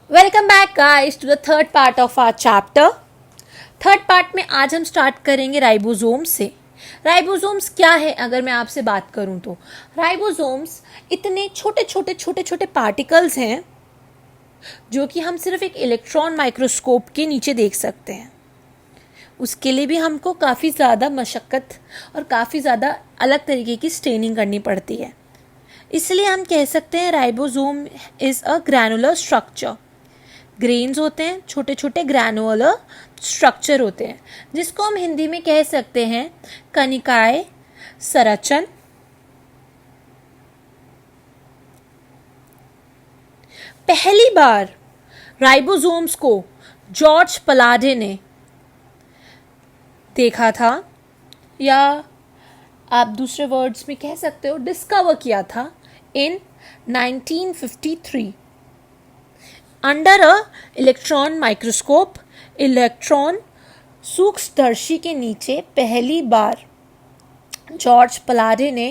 Welcome back guys to the third part of our chapter. Third part में आज हम start करेंगे ribosomes से। राइबोसोम्स क्या है अगर मैं आपसे बात करूं तो राइबोसोम्स इतने छोटे छोटे छोटे छोटे पार्टिकल्स हैं जो कि हम सिर्फ एक इलेक्ट्रॉन माइक्रोस्कोप के नीचे देख सकते हैं। उसके लिए भी हमको काफ़ी ज़्यादा मशक्क़त और काफ़ी ज़्यादा अलग तरीके की स्ट्रेनिंग करनी पड़ती है। इसलिए हम कह सकते हैं ribosome is a granular structure. Grains होते हैं, छोटे छोटे ग्रैनुलर स्ट्रक्चर होते हैं, जिसको हम हिंदी में कह सकते हैं कनिकाएं, संरचन। पहली बार राइबोसोम्स को जॉर्ज पलाडे ने देखा था, या आप दूसरे वर्ड्स में कह सकते हो डिस्कवर किया था इन 1953 under a electron microscope. Electron सूक्ष्मदर्शी के नीचे पहली बार जॉर्ज पलाडे ने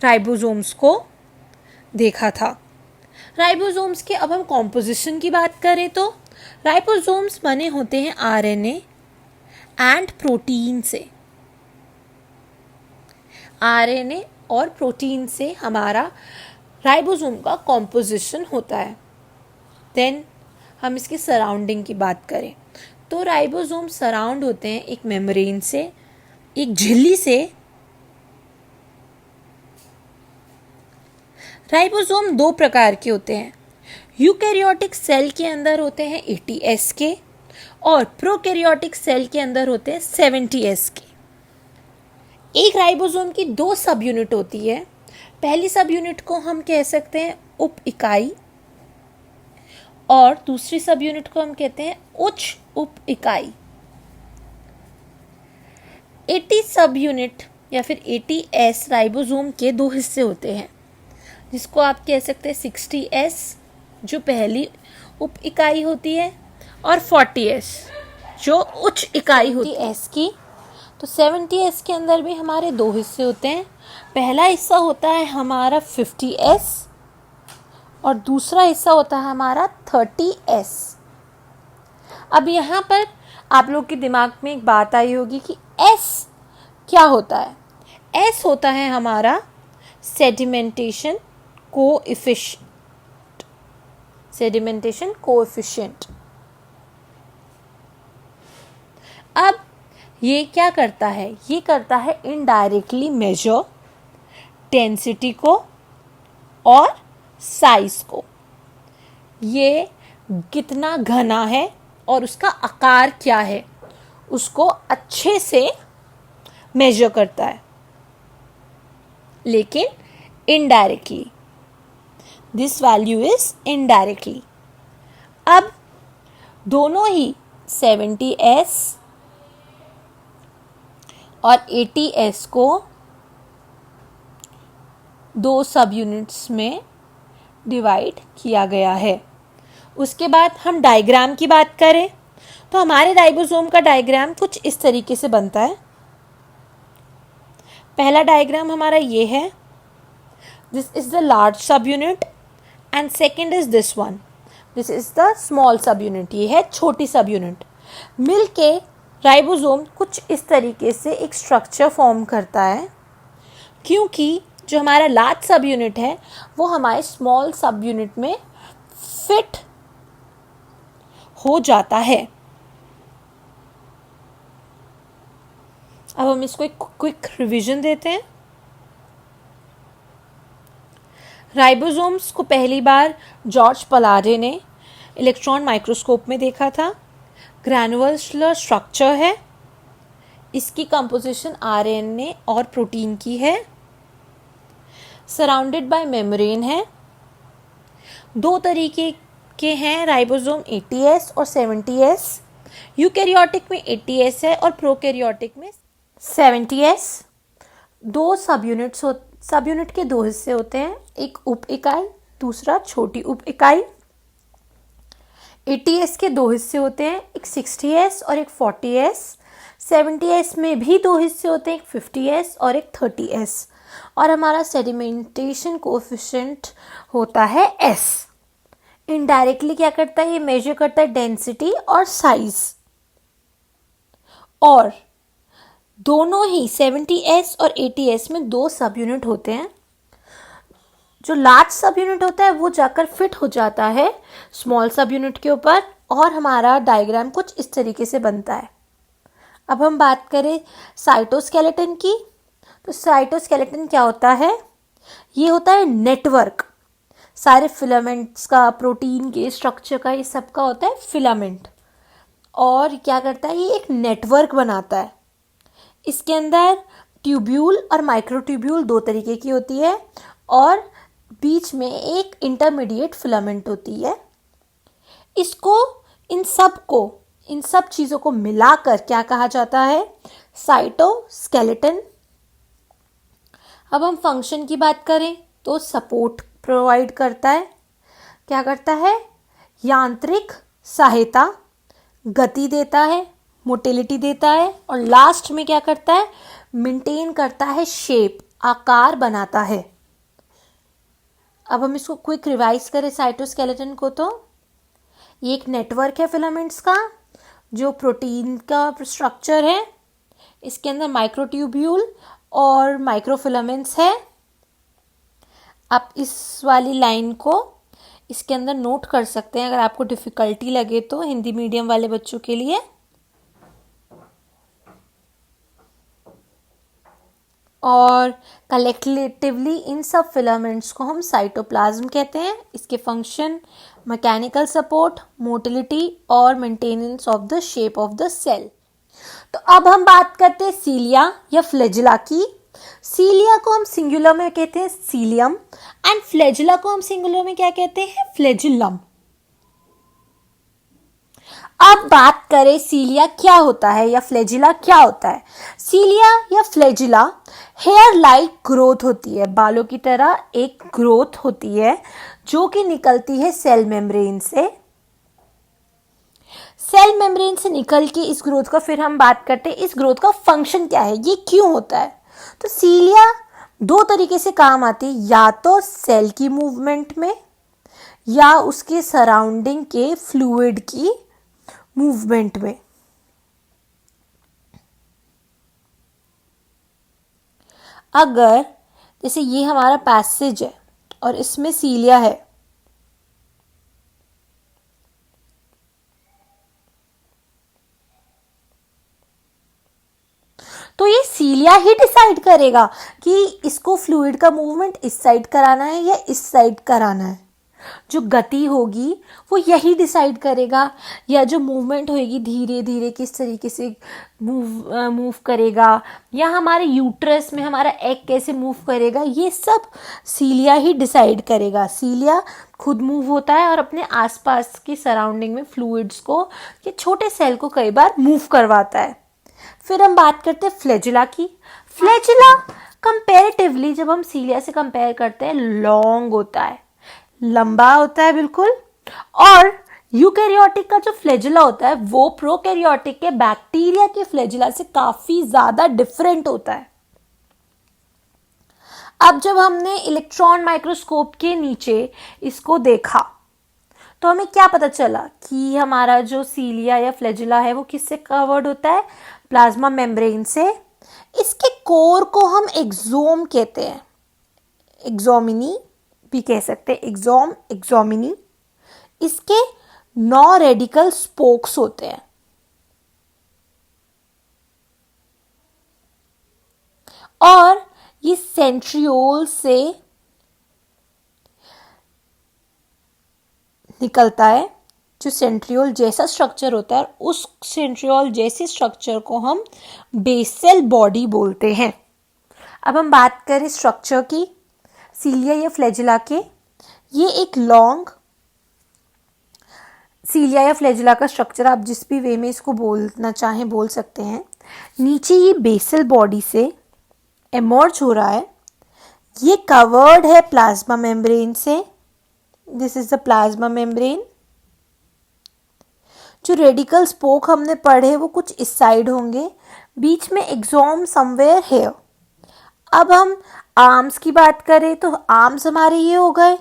राइबोसोम्स को देखा था। राइबोसोम्स के अब हम कॉम्पोजिशन की बात करें तो राइबोसोम्स बने होते हैं आरएनए एंड प्रोटीन से। आरएनए और प्रोटीन से हमारा राइबोसोम का कॉम्पोजिशन होता है। देन हम इसके सराउंडिंग की बात करें तो राइबोसोम सराउंड होते हैं एक मेम्ब्रेन से, एक झिल्ली से। राइबोसोम दो प्रकार के होते हैं। यूकैरियोटिक सेल के अंदर होते हैं 80S के और प्रोकैरियोटिक सेल के अंदर होते हैं 70S के। एक राइबोसोम की दो सब यूनिट होती है। पहली सब यूनिट को हम कह सकते हैं उप इकाई और दूसरी सब यूनिट को हम कहते हैं उच्च उप इकाई। 80 सब यूनिट या फिर 80S राइबोसोम के दो हिस्से होते हैं, जिसको आप कह सकते हैं 60S जो पहली उप इकाई होती है और 40S जो उच्च इकाई होती है S की। तो 70S के अंदर भी हमारे दो हिस्से होते हैं। पहला हिस्सा होता है हमारा 50S और दूसरा हिस्सा होता है हमारा 30S। अब यहाँ पर आप लोग के दिमाग में एक बात आई होगी कि S क्या होता है। S होता है हमारा सेडिमेंटेशन कोएफिशिएंट। Sedimentation coefficient. अब ये क्या करता है? ये करता है इनडायरेक्टली मेजर डेंसिटी को और साइज को। ये कितना घना है और उसका आकार क्या है उसको अच्छे से मेजर करता है, लेकिन indirectly. This value is indirectly. अब दोनों ही 70S और 80S को दो सब यूनिट्स में डिवाइड किया गया है। उसके बाद हम डायग्राम की बात करें तो हमारे राइबोसोम का डायग्राम कुछ इस तरीके से बनता है। पहला डायग्राम हमारा ये है, दिस इज द लार्ज सब unit and second is this one, this is the small सब यूनिट। ये है छोटी सब यूनिट। मिलके राइबोसोम कुछ इस तरीके से एक स्ट्रक्चर फॉर्म करता है, क्योंकि जो हमारा लार्ज सब यूनिट है वो हमारे स्मॉल सब यूनिट में फिट हो जाता है। अब हम इसको एक क्विक रिवीजन देते हैं। राइबोसोम्स को पहली बार जॉर्ज पलाडे ने इलेक्ट्रॉन माइक्रोस्कोप में देखा था। ग्रैनुलर स्ट्रक्चर है। इसकी कंपोजिशन आरएनए और प्रोटीन की है। सराउंडेड बाय मेम्ब्रेन है। दो तरीके के हैं राइबोसोम, 80S और 70S। यूकैरियोटिक में 80S है और प्रोकैरियोटिक में 70S। दो सब यूनिट के दो हिस्से होते हैं, एक उप इकाई, दूसरा छोटी उप इकाई। 80S के दो हिस्से होते हैं, एक 60S और एक 40S। 70S में भी दो हिस्से होते हैं, एक 50S और एक 30S। और हमारा सेडिमेंटेशन कोएफिशिएंट होता है S। इनडायरेक्टली क्या करता है, ये मेजर करता है डेंसिटी और साइज। और दोनों ही 70s और 80s में दो सब यूनिट होते हैं। जो लार्ज सब यूनिट होता है वो जाकर फिट हो जाता है स्मॉल सब यूनिट के ऊपर, और हमारा डायग्राम कुछ इस तरीके से बनता है। अब हम बात करें साइटोस्केलेटन की, तो साइटोस्केलेटन क्या होता है, ये होता है नेटवर्क, सारे फिलामेंट्स का, प्रोटीन के स्ट्रक्चर का, ये सब का होता है फिलामेंट। और क्या करता है, ये एक नेटवर्क बनाता है। इसके अंदर ट्यूब्यूल और माइक्रोट्यूब्यूल दो तरीके की होती है, और बीच में एक इंटरमीडिएट फिलामेंट होती है। इसको, इन सब चीज़ों को मिलाकर क्या कहा जाता है, साइटोस्केलेटन। अब हम फंक्शन की बात करें तो सपोर्ट प्रोवाइड करता है, क्या करता है, यांत्रिक सहायता, गति देता है, मोटिलिटी देता है, और लास्ट में क्या करता है, मेंटेन करता है शेप, आकार बनाता है। अब हम इसको क्विक रिवाइज करें साइटोस्केलेटन को, तो ये एक नेटवर्क है फिलामेंट्स का, जो प्रोटीन का स्ट्रक्चर है। इसके अंदर माइक्रोट्यूब्यूल और माइक्रोफिलामेंट्स है। आप इस वाली लाइन को इसके अंदर नोट कर सकते हैं अगर आपको डिफ़िकल्टी लगे तो, हिंदी मीडियम वाले बच्चों के लिए। और कलेक्टिवली इन सब फिलामेंट्स को हम साइटोप्लाज्म कहते हैं। इसके फंक्शन मैकेनिकल सपोर्ट, मोटिलिटी और maintenance of the shape of the cell. तो अब हम बात करते हैं सीलिया या फ्लैजिला की। सीलिया को हम सिंगुलर में कहते हैं सीलियम, एंड फ्लैजिला को हम सिंगुलर में क्या कहते हैं, फ्लैजिलम। अब बात करें सीलिया क्या होता है या फ्लैजिला क्या होता है। सीलिया या फ्लैजिला हेयर लाइक ग्रोथ होती है, बालों की तरह एक ग्रोथ होती है जो कि निकलती है सेल मेम्ब्रेन से। सेल मेम्ब्रेन से निकल के इस ग्रोथ का, फिर हम बात करते हैं इस ग्रोथ का फंक्शन क्या है, ये क्यों होता है। तो सीलिया दो तरीके से काम आती है, या तो सेल की मूवमेंट में या उसके सराउंडिंग के फ्लूइड की मूवमेंट में। अगर जैसे ये हमारा पैसेज है और इसमें सीलिया है, तो ये सीलिया ही डिसाइड करेगा कि इसको फ्लूइड का मूवमेंट इस साइड कराना है या इस साइड कराना है। जो गति होगी वो यही डिसाइड करेगा, या जो मूवमेंट होगी धीरे धीरे किस तरीके से मूव करेगा, या हमारे यूट्रस में हमारा एग कैसे मूव करेगा, ये सब सीलिया ही डिसाइड करेगा। सीलिया खुद मूव होता है और अपने आसपास की सराउंडिंग में फ्लूइड्स को, ये छोटे सेल को कई बार मूव करवाता है। फिर हम बात करते हैं फ्लैजिला की। फ्लैजिला कंपैरेटिवली जब हम सीलिया से कंपेयर करते हैं लॉन्ग होता है, लंबा होता है बिल्कुल। और यूकैरियोटिक का जो फ्लैजिला होता है वो प्रोकैरियोटिक के बैक्टीरिया के फ्लैजिला से काफी ज्यादा डिफरेंट होता है। अब जब हमने इलेक्ट्रॉन माइक्रोस्कोप के नीचे इसको देखा तो हमें क्या पता चला कि हमारा जो सीलिया या फ्लैजिला है वो किससे कवर्ड होता है, प्लाज्मा मेम्ब्रेन से। इसके कोर को हम एक्सोम कहते हैं, एक्सोमिनी भी कह सकते हैं, एक्सोम, एक्सोमिनी। इसके 9 रेडिकल स्पोक्स होते हैं, और ये सेंट्रियोल से निकलता है। जो सेंट्रियोल जैसा स्ट्रक्चर होता है, उस सेंट्रियोल जैसे स्ट्रक्चर को हम बेसल बॉडी बोलते हैं। अब हम बात करें स्ट्रक्चर की सीलिया या फ्लैजिला के। ये एक लॉन्ग सीलिया या फ्लैजिला का स्ट्रक्चर, आप जिस भी वे में इसको बोलना चाहें बोल सकते हैं। नीचे ये बेसल बॉडी से एमर्ज हो रहा है, ये कवर्ड है प्लाज्मा मेम्ब्रेन से। This is the plasma membrane. जो रेडिकल स्पोक हमने पढ़े वो कुछ इस साइड होंगे, बीच में एक्सोम समवेयर है। अब हम आर्म्स की बात करें तो आर्म्स हमारे ये हो गए।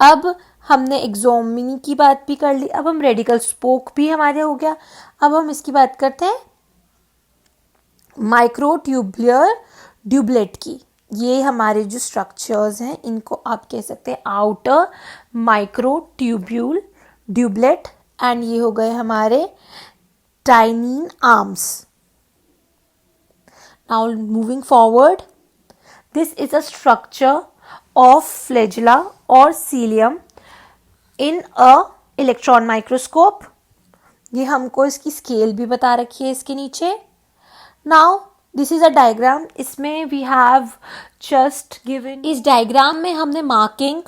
अब हमने एक्सोमिनी की बात भी कर ली, अब हम रेडिकल स्पोक भी हमारे हो गया। अब हम इसकी बात करते हैं माइक्रोट्यूबुलर ड्यूबलेट की। ये हमारे जो स्ट्रक्चर्स हैं इनको आप कह सकते हैं आउटर माइक्रोट्यूब्यूल ड्यूबलेट, एंड ये हो गए हमारे टाइनीन arms. Now moving forward, this is a structure of flagella और cilium in a electron microscope. ये हमको इसकी स्केल भी बता रखी है इसके नीचे। Now this is a diagram, इसमें वी हैव जस्ट गिवन, इस डायग्राम में हमने मार्किंग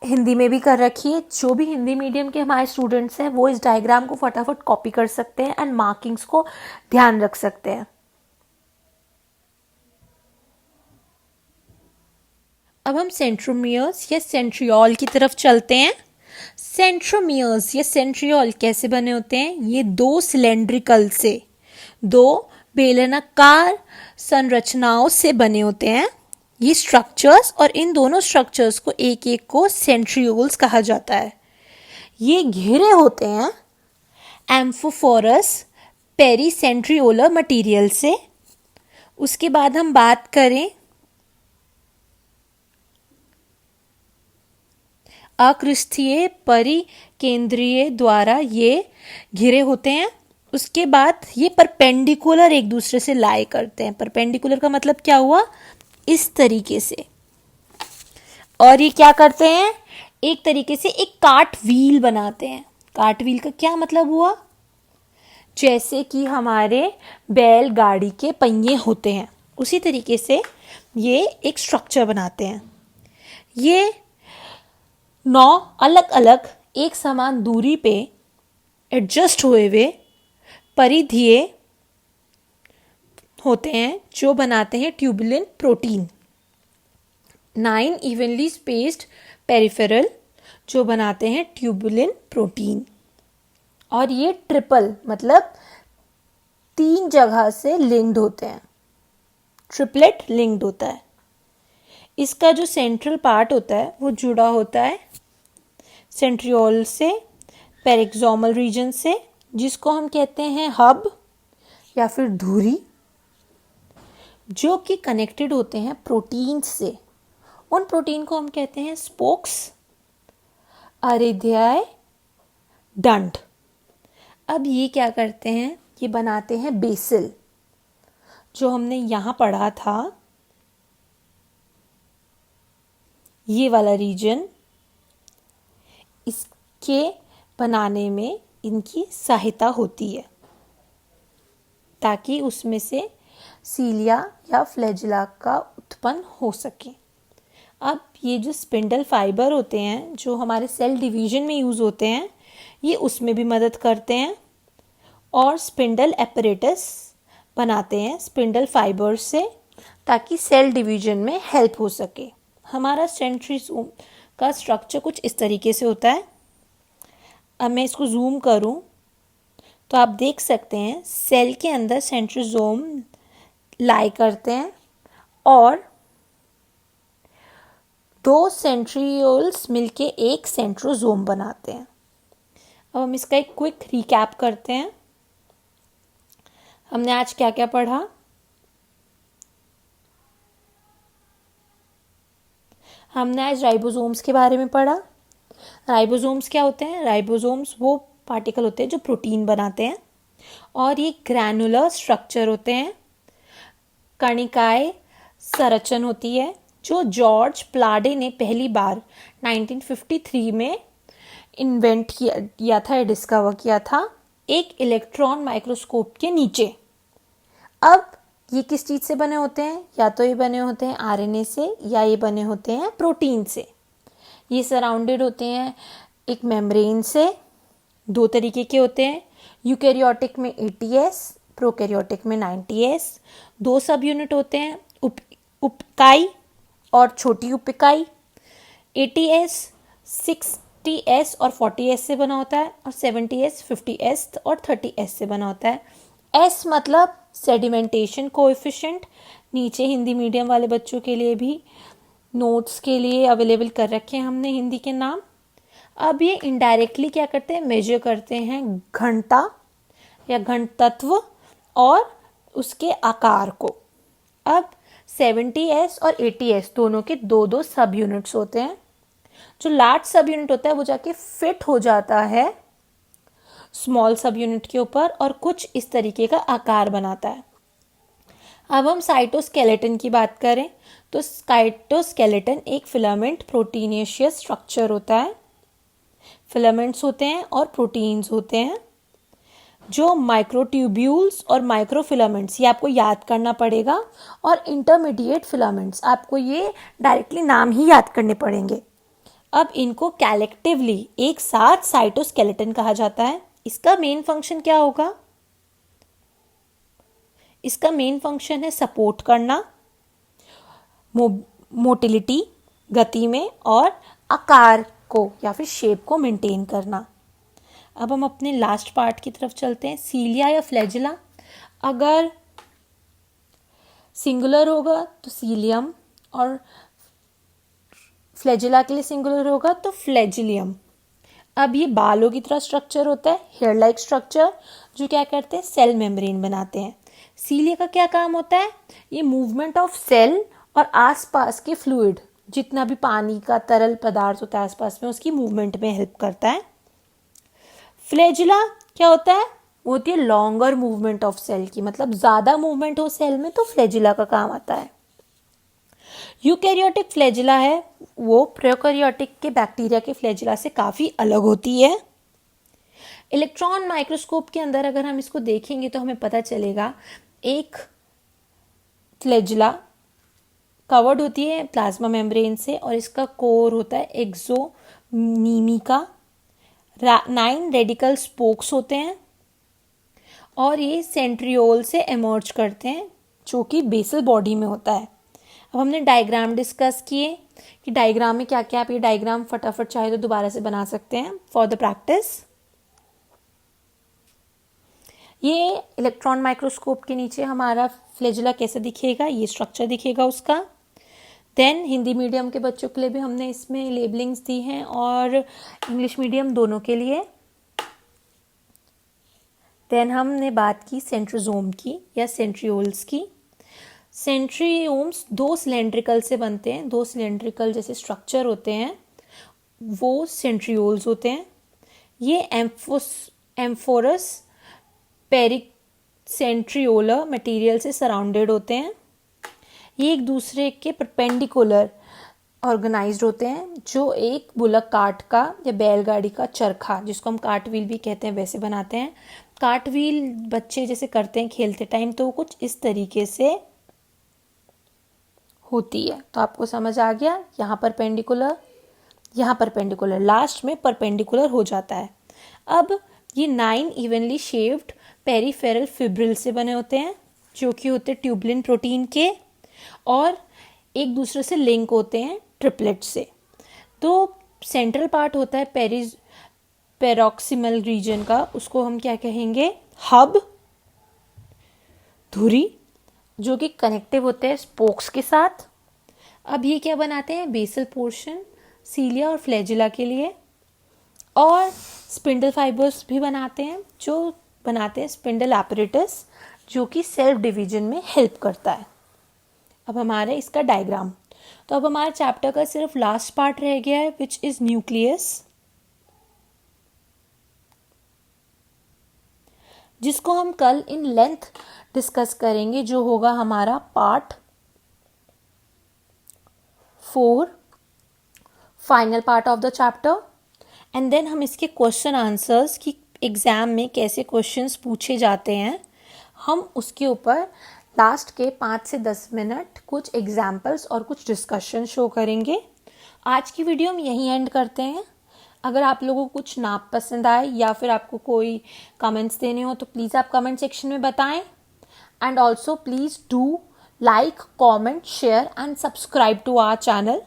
हिंदी में भी कर रखी है। जो भी हिंदी मीडियम के हमारे स्टूडेंट्स हैं वो इस डायग्राम को फटाफट कॉपी कर सकते हैं एंड मार्किंग्स को ध्यान रख सकते हैं। अब हम सेंट्रोमियर्स या सेंट्रियोल की तरफ चलते हैं। सेंट्रोमियर्स या सेंट्रियोल कैसे बने होते हैं? ये दो सिलेंड्रिकल से, दो बेलनाकार संरचनाओं से बने होते हैं ये स्ट्रक्चर्स, और इन दोनों स्ट्रक्चर्स को एक एक को सेंट्रियोल्स कहा जाता है। ये घिरे होते हैं एम्फोफोरस पेरीसेंट्रियोलर मटेरियल से। उसके बाद हम बात करें अकृष्ठीय परिकेंद्रीय द्वारा ये घिरे होते हैं। उसके बाद ये परपेंडिकुलर एक दूसरे से लाई करते हैं। परपेंडिकुलर का मतलब क्या हुआ? इस तरीके से। और ये क्या करते हैं? एक तरीके से एक काट व्हील बनाते हैं। काट व्हील का क्या मतलब हुआ? जैसे कि हमारे बैलगाड़ी के पहिए होते हैं उसी तरीके से ये एक स्ट्रक्चर बनाते हैं। ये 9 अलग अलग एक समान दूरी पे एडजस्ट हुए हुए परिधीय होते हैं जो बनाते हैं tubulin protein. 9 evenly spaced peripheral जो बनाते हैं ट्यूबुलिन प्रोटीन। और ये ट्रिपल मतलब 3 जगह से लिंक्ड होते हैं, ट्रिपलेट लिंक्ड होता है। इसका जो सेंट्रल पार्ट होता है वो जुड़ा होता है सेंट्रियोल से, पेरिक्सोमल रीजन से, जिसको हम कहते हैं हब या फिर धुरी, जो कि कनेक्टेड होते हैं प्रोटीन से। उन प्रोटीन को हम कहते हैं स्पोक्स, अरिध्याय, डंड। अब ये क्या करते हैं? ये बनाते हैं बेसिल, जो हमने यहाँ पढ़ा था, ये वाला रीजन। इसके बनाने में इनकी सहायता होती है ताकि उसमें से सीलिया या फ्लैजिला का उत्पन्न हो सके। अब ये जो स्पिंडल फाइबर होते हैं जो हमारे सेल डिवीजन में यूज़ होते हैं, ये उसमें भी मदद करते हैं और स्पिंडल एपरेटस बनाते हैं स्पिंडल फाइबर से ताकि सेल डिवीजन में हेल्प हो सके। हमारा सेंट्रियोल का स्ट्रक्चर कुछ इस तरीके से होता है। अब मैं इसको जूम करूं तो आप देख सकते हैं सेल के अंदर सेंट्रोसोम लाई करते हैं और 2 सेंट्रियोल्स मिलके एक सेंट्रोसोम बनाते हैं। अब हम इसका एक क्विक रिकैप करते हैं। हमने आज क्या क्या पढ़ा? हमने आज राइबोसोम्स के बारे में पढ़ा। राइबोसोम्स क्या होते हैं? राइबोसोम्स वो पार्टिकल होते हैं जो प्रोटीन बनाते हैं और ये ग्रैनुलर स्ट्रक्चर होते हैं। कणिकाएं संरचना होती है जो जॉर्ज प्लाडे ने पहली बार 1953 में इन्वेंट किया था, डिस्कवर किया था एक इलेक्ट्रॉन माइक्रोस्कोप के नीचे। अब ये किस चीज़ से बने होते हैं? या तो ये बने होते हैं आरएनए से या ये बने होते हैं प्रोटीन से। ये सराउंडेड होते हैं एक मेम्ब्रेन से। 2 तरीके के होते हैं, यूकैरियोटिक में 80S, प्रोकैरियोटिक में 90S। 2 सब यूनिट होते हैं, उपिकाई और छोटी उपिकाई। 80S 60S और 40S से बना होता है और 70S 50S और 30S से बना होता है। S मतलब सेडिमेंटेशन कोएफिशिएंट, नीचे हिंदी मीडियम वाले बच्चों के लिए भी नोट्स के लिए अवेलेबल कर रखे हैं हमने हिंदी के नाम। अब ये इनडायरेक्टली क्या करते हैं, मेजर करते हैं घनता या घनत्व और उसके आकार को। अब 70s और 80s दोनों के दो दो सब यूनिट्स होते हैं। जो लार्ज सब यूनिट होता है वो जाके फिट हो जाता है स्मॉल सब यूनिट के ऊपर और कुछ इस तरीके का आकार बनाता है। अब हम साइटोस्केलेटन की बात करें तो साइटोस्केलेटन एक फिलामेंट प्रोटीनेशियस स्ट्रक्चर होता है। फिलामेंट्स होते हैं और प्रोटीन्स होते हैं। जो माइक्रोट्यूब्यूल्स और माइक्रोफिलामेंट्स ये आपको याद करना पड़ेगा, और इंटरमीडिएट फिलामेंट्स आपको ये डायरेक्टली नाम ही याद करने पड़ेंगे। अब इनको कलेक्टिवली एक साथ साइटोस्केलेटन कहा जाता है। इसका मेन फंक्शन क्या होगा? इसका मेन फंक्शन है सपोर्ट करना, मोटिलिटी गति में, और आकार को या फिर शेप को मेंटेन करना। अब हम अपने लास्ट पार्ट की तरफ चलते हैं, सीलिया या फ्लैजिला। अगर सिंगुलर होगा तो सीलियम और फ्लैजिला के लिए सिंगुलर होगा तो फ्लैजिलियम। अब ये बालों की तरह स्ट्रक्चर होता है, हेयर लाइक स्ट्रक्चर, जो क्या करते हैं, सेल मेम्ब्रेन बनाते हैं। सीलिया का क्या काम होता है? ये मूवमेंट ऑफ सेल और आसपास के फ्लूइड, जितना भी पानी का तरल पदार्थ होता है आसपास में, उसकी मूवमेंट में हेल्प करता है। फ्लैजिला क्या होता है? वो होती है लॉन्गर मूवमेंट ऑफ सेल की, मतलब ज्यादा मूवमेंट हो सेल में तो फ्लैजिला का काम आता है। यूकैरियोटिक फ्लैजिला है वो प्रोकैरियोटिक के बैक्टीरिया के फ्लैजिला से काफी अलग होती है। इलेक्ट्रॉन माइक्रोस्कोप के अंदर अगर हम इसको देखेंगे तो हमें पता चलेगा एक फ्लैजिला कवर्ड होती है प्लाज्मा मेम्ब्रेन से और इसका कोर होता है एक्सोनीमिका। 9 रेडिकल स्पोक्स होते हैं और ये सेंट्रियोल से एमर्ज करते हैं जो कि बेसल बॉडी में होता है। अब हमने डायग्राम डिस्कस किए कि डायग्राम में क्या क्या, आप ये डायग्राम फटाफट चाहे तो दोबारा से बना सकते हैं फॉर द प्रैक्टिस। ये इलेक्ट्रॉन माइक्रोस्कोप के नीचे हमारा फ्लैजिला कैसे दिखेगा, ये स्ट्रक्चर दिखेगा उसका। देन हिंदी मीडियम के बच्चों के लिए भी हमने इसमें लेबलिंग्स दी हैं और इंग्लिश मीडियम दोनों के लिए। देन हमने बात की सेंट्रोजोम की या सेंट्रियोल्स की। सेंट्रियोम्स 2 सिलेंड्रिकल से बनते हैं, 2 सिलेंड्रिकल जैसे स्ट्रक्चर होते हैं वो सेंट्रियोल्स होते हैं। ये एम्फोरस पेरिसेंट्रियोलर मटेरियल से सराउंडेड होते हैं। ये एक दूसरे के परपेंडिकुलर ऑर्गेनाइज्ड होते हैं, जो एक बुलक कार्ट का या बैलगाड़ी का चरखा, जिसको हम कार्ट व्हील भी कहते हैं, वैसे बनाते हैं। कार्ट व्हील बच्चे जैसे करते हैं खेलते टाइम, तो कुछ इस तरीके से होती है। तो आपको समझ आ गया, यहाँ परपेंडिकुलर, यहाँ परपेंडिकुलर, लास्ट में परपेंडिकुलर हो जाता है। अब ये 9 इवनली शेप्ड पेरिफेरल फिब्रिल से बने होते हैं, जो कि होते हैं ट्यूबलिन प्रोटीन के, और एक दूसरे से लिंक होते हैं ट्रिपलेट से। तो सेंट्रल पार्ट होता है पेरोक्सिमल रीजन का, उसको हम क्या कहेंगे, हब, धुरी, जो कि कनेक्टिव होते हैं स्पोक्स के साथ। अब ये क्या बनाते हैं, बेसल पोर्शन सीलिया और फ्लैजिला के लिए, और स्पिंडल फाइबर्स भी बनाते हैं, जो बनाते हैं स्पिंडल एपरेटस, जो कि सेल्फ डिवीजन में हेल्प करता है। अब हमारा इसका डायग्राम, तो अब हमारे चैप्टर का सिर्फ लास्ट पार्ट रह गया है, विच इज न्यूक्लियस, जिसको हम कल इन लेंथ डिस्कस करेंगे, जो होगा हमारा part 4, final part of the chapter. And then हम इसके क्वेश्चन आंसर्स की एग्जाम में कैसे क्वेश्चंस पूछे जाते हैं, हम उसके ऊपर लास्ट के 5 से 10 मिनट कुछ एग्जाम्पल्स और कुछ डिस्कशन शो करेंगे। आज की वीडियो हम यहीं एंड करते हैं। अगर आप लोगों को कुछ ना पसंद आए या फिर आपको कोई कमेंट्स देने हो तो प्लीज़ आप कमेंट सेक्शन में बताएं। And also please do like, comment, share and subscribe to our channel.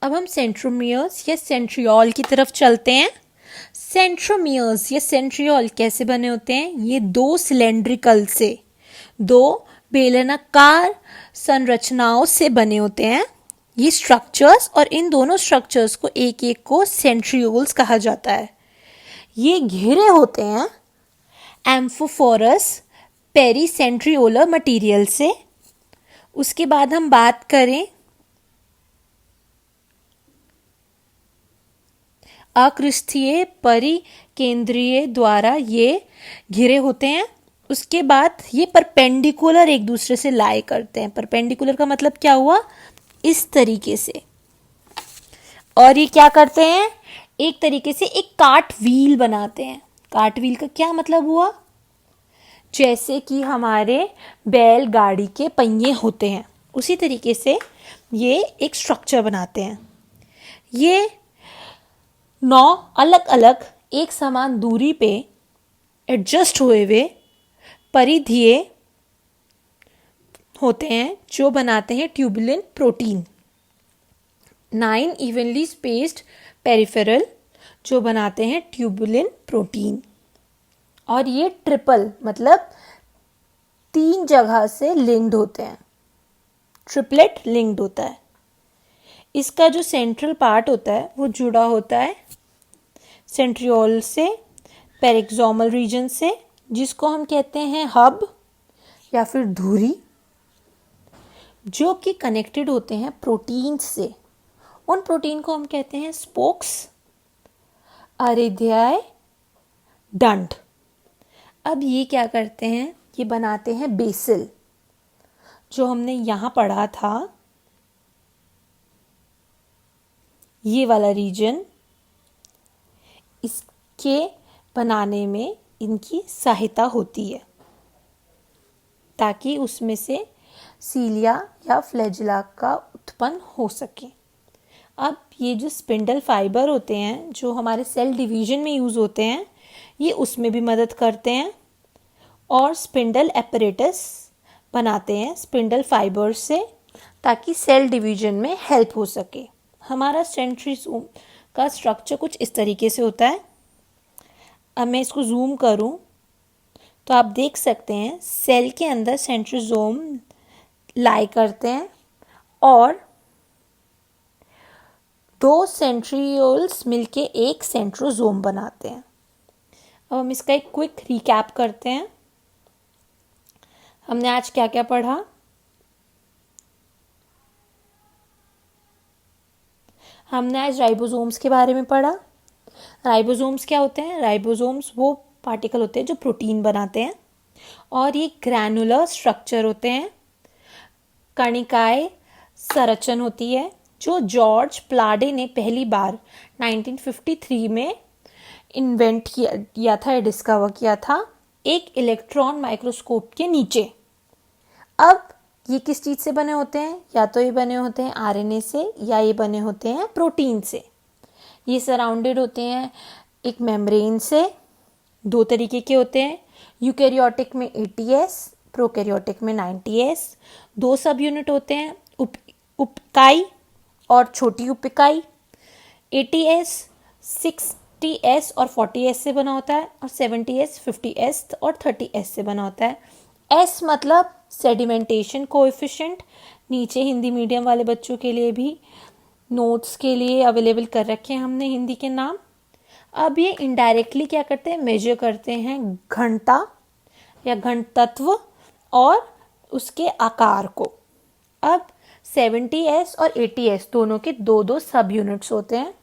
अब हम सेंट्रोमियर्स या सेंट्रियोल की तरफ चलते हैं। सेंट्रोमियर्स या सेंट्रियोल कैसे बने होते हैं? ये 2 सिलेंड्रिकल से, 2 बेलनाकार संरचनाओं से बने होते हैं। ये स्ट्रक्चर्स, और इन दोनों स्ट्रक्चर्स को एक एक को सेंट्रियोल्स कहा जाता है। ये घिरे होते हैं एम्फोफोरस पेरीसेंट्रियोलर मटेरियल से। उसके बाद हम बात करें अक्रिस्थीय परिकेंद्रीय द्वारा ये घिरे होते हैं। उसके बाद ये परपेंडिकुलर एक दूसरे से लाई करते हैं। परपेंडिकुलर का मतलब क्या हुआ, इस तरीके से। और ये क्या करते हैं, एक तरीके से एक काट व्हील बनाते हैं। काट व्हील का क्या मतलब हुआ, जैसे कि हमारे बैलगाड़ी के पहिए होते हैं, उसी तरीके से ये एक स्ट्रक्चर बनाते हैं। ये 9 अलग अलग एक समान दूरी पे एडजस्ट हुए हुए परिधीय होते हैं जो बनाते हैं tubulin protein. 9 evenly spaced peripheral जो बनाते हैं ट्यूबुलिन प्रोटीन। और ये ट्रिपल मतलब 3 जगह से लिंक्ड होते हैं, ट्रिपलेट लिंक्ड होता है। इसका जो सेंट्रल पार्ट होता है वो जुड़ा होता है सेंट्रियोल से, पेरिक्सोमल रीजन से, जिसको हम कहते हैं हब या फिर धुरी, जो कि कनेक्टेड होते हैं प्रोटीन से। उन प्रोटीन को हम कहते हैं स्पोक्स, अरेध्याय, डंड। अब ये क्या करते हैं, ये बनाते हैं बेसिल, जो हमने यहाँ पढ़ा था, ये वाला रीजन। इसके बनाने में इनकी सहायता होती है ताकि उसमें से सीलिया या फ्लैजिला का उत्पन्न हो सके। अब ये जो स्पिंडल फाइबर होते हैं जो हमारे सेल डिवीजन में यूज़ होते हैं, ये उसमें भी मदद करते हैं और स्पिंडल एपरेटस बनाते हैं स्पिंडल फाइबर से, ताकि सेल डिवीजन में हेल्प हो सके। हमारा सेंट्रियोल का स्ट्रक्चर कुछ इस तरीके से होता है। अब मैं इसको जूम करूं तो आप देख सकते हैं सेल के अंदर सेंट्रोसोम लाई करते हैं और 2 सेंट्रियोल्स मिलके एक सेंट्रोसोम बनाते हैं। अब हम इसका एक क्विक रिकैप करते हैं। हमने आज क्या क्या पढ़ा, हमने आज राइबोसोम्स के बारे में पढ़ा। राइबोसोम्स क्या होते हैं, राइबोसोम्स वो पार्टिकल होते हैं जो प्रोटीन बनाते हैं और ये ग्रैनुलर स्ट्रक्चर होते हैं। कणिकाएं संरचना होती है जो जॉर्ज प्लाडे ने पहली बार 1953 में इन्वेंट किया था, डिस्कवर किया था एक इलेक्ट्रॉन माइक्रोस्कोप के नीचे। अब ये किस चीज़ से बने होते हैं, या तो ये बने होते हैं आरएनए से या ये बने होते हैं प्रोटीन से। ये सराउंडेड होते हैं एक मेम्ब्रेन से। 2 तरीके के होते हैं, यूकैरियोटिक में 80S, प्रोकैरियोटिक में 90S। 2 सब यूनिट होते हैं, उपिकाई और छोटी उपिकाई। 80S 60S और 40S से बना होता है और 70S 50S और 30S से बना होता है। S मतलब सेडिमेंटेशन कोएफिशिएंट, नीचे हिंदी मीडियम वाले बच्चों के लिए भी नोट्स के लिए अवेलेबल कर रखे हैं हमने हिंदी के नाम। अब ये इनडायरेक्टली क्या करते हैं, मेजर करते हैं घनता या घनत्व और उसके आकार को। अब 70S और 80S दोनों के 2-2 सब यूनिट्स होते हैं।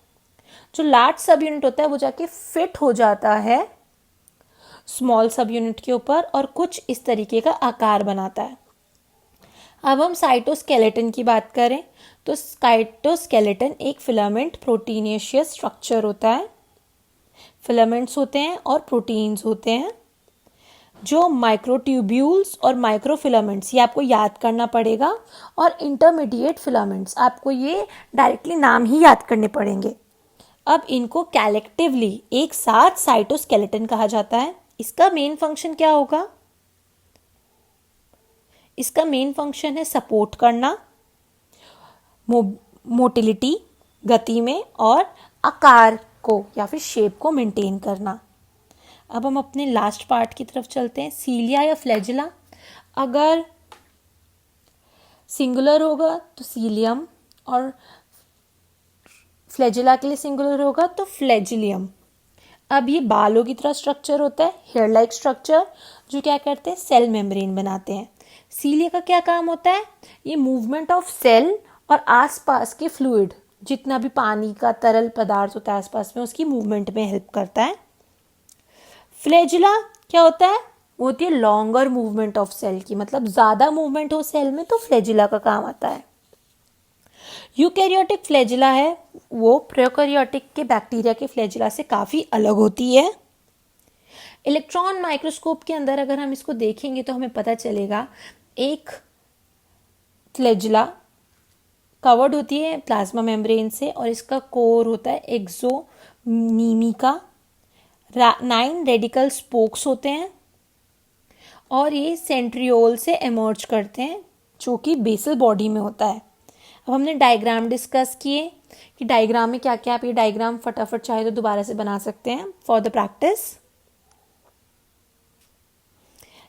जो लार्ज सब यूनिट होता है वो जाके फिट हो जाता है स्मॉल सब यूनिट के ऊपर और कुछ इस तरीके का आकार बनाता है। अब हम साइटोस्केलेटन की बात करें तो साइटोस्केलेटन एक फिलामेंट प्रोटीनेशियस स्ट्रक्चर होता है। फिलामेंट्स होते हैं और प्रोटीन्स होते हैं जो माइक्रोट्यूब्यूल्स और माइक्रोफिलामेंट्स, ये आपको याद करना पड़ेगा, और इंटरमीडिएट फिलामेंट्स, आपको ये डायरेक्टली नाम ही याद करने पड़ेंगे। अब इनको कलेक्टिवली एक साथ साइटोस्केलेटन कहा जाता है। इसका मेन फंक्शन क्या होगा, इसका मेन फंक्शन है सपोर्ट करना, मोटिलिटी गति में, और आकार को या फिर शेप को मेंटेन करना। अब हम अपने लास्ट पार्ट की तरफ चलते हैं, सीलिया या फ्लैजिला। अगर सिंगुलर होगा तो सीलियम और फ्लैजिला के लिए सिंगुलर होगा तो फ्लैजिलियम। अब ये बालों की तरह स्ट्रक्चर होता है, हेयर लाइक स्ट्रक्चर, जो क्या करते हैं, सेल मेम्ब्रेन बनाते हैं। सीलिया का क्या काम होता है, ये मूवमेंट ऑफ सेल और आसपास के फ्लूइड, जितना भी पानी का तरल पदार्थ होता है आसपास में, उसकी मूवमेंट में हेल्प करता है। फ्लैजिला क्या होता है, वो होती है लॉन्गर मूवमेंट ऑफ सेल की, मतलब ज़्यादा मूवमेंट हो सेल में तो फ्लैजिला का काम आता है। यूकैरियोटिक फ्लैजिला है वो प्रोकैरियोटिक के बैक्टीरिया के फ्लैजिला से काफ़ी अलग होती है। इलेक्ट्रॉन माइक्रोस्कोप के अंदर अगर हम इसको देखेंगे तो हमें पता चलेगा एक फ्लैजिला कवर्ड होती है प्लाज्मा मेम्ब्रेन से और इसका कोर होता है एक्सोनीमी का। 9 रेडिकल स्पोक्स होते हैं और ये सेंट्रियोल से एमर्ज करते हैं जो कि बेसल बॉडी में होता है। अब हमने डायग्राम डिस्कस किए कि डायग्राम में क्या क्या, आप ये डायग्राम फटाफट चाहे तो दोबारा से बना सकते हैं फॉर द प्रैक्टिस।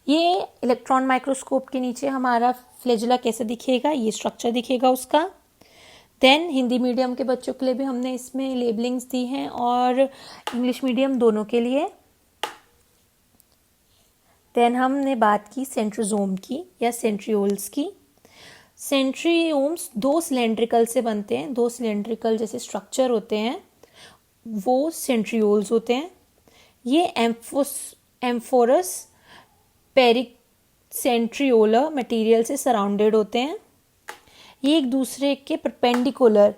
ये इलेक्ट्रॉन माइक्रोस्कोप के नीचे हमारा फ्लैजिला कैसे दिखेगा, ये स्ट्रक्चर दिखेगा उसका। देन हिंदी मीडियम के बच्चों के लिए भी हमने इसमें लेबलिंग्स दी हैं और इंग्लिश मीडियम दोनों के लिए। देन हमने बात की सेंट्रोजोम की या सेंट्रियोल्स की। सेंट्रियोम्स 2 सिलेंड्रिकल से बनते हैं, 2 सिलेंड्रिकल जैसे स्ट्रक्चर होते हैं वो सेंट्रियोल्स होते हैं। ये एम्फोरस पेरिसेंट्रियोलर मटेरियल से सराउंडेड होते हैं। ये एक दूसरे के परपेंडिकुलर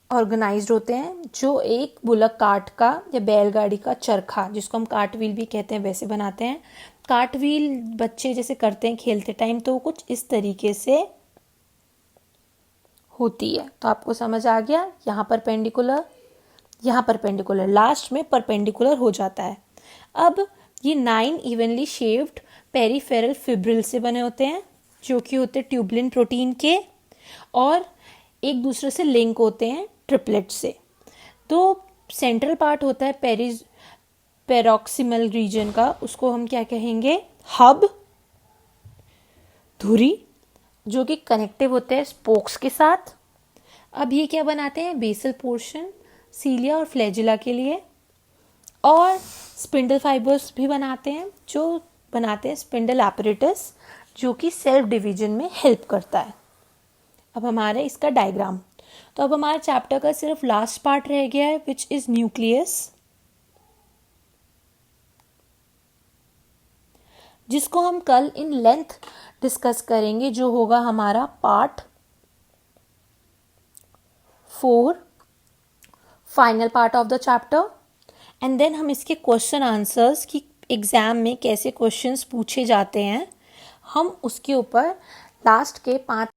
ऑर्गेनाइज्ड होते हैं, जो एक बुलक कार्ट का या बैलगाड़ी का चरखा, जिसको हम कार्ट व्हील भी कहते हैं, वैसे बनाते हैं। कार्ट व्हील बच्चे जैसे करते हैं खेलते टाइम, तो कुछ इस तरीके से होती है। तो आपको समझ आ गया, यहाँ परपेंडिकुलर, यहाँ परपेंडिकुलर, लास्ट में परपेंडिकुलर हो जाता है। अब ये 9 इवनली शेप्ड पेरिफेरल फिब्रिल से बने होते हैं, जो कि होते हैं ट्यूबलिन प्रोटीन के, और एक दूसरे से लिंक होते हैं ट्रिपलेट से। तो सेंट्रल पार्ट होता है पेरोक्सिमल रीजन का, उसको हम क्या कहेंगे, हब, धुरी, जो कि कनेक्टिव होते हैं स्पोक्स के साथ। अब ये क्या बनाते हैं, बेसल पोर्शन सीलिया और फ्लैजिला के लिए, और स्पिंडल फाइबर्स भी बनाते हैं, जो बनाते हैं स्पिंडल एपरेटस, जो कि सेल्फ डिवीजन में हेल्प करता है। अब हमारे इसका डायग्राम, तो अब हमारे चैप्टर का सिर्फ लास्ट पार्ट रह गया है, विच इज न्यूक्लियस, जिसको हम कल इन लेंथ डिस्कस करेंगे, जो होगा हमारा part 4, final part of the chapter. And then हम इसके क्वेश्चन आंसर्स की एग्जाम में कैसे क्वेश्चंस पूछे जाते हैं, हम उसके ऊपर लास्ट के 5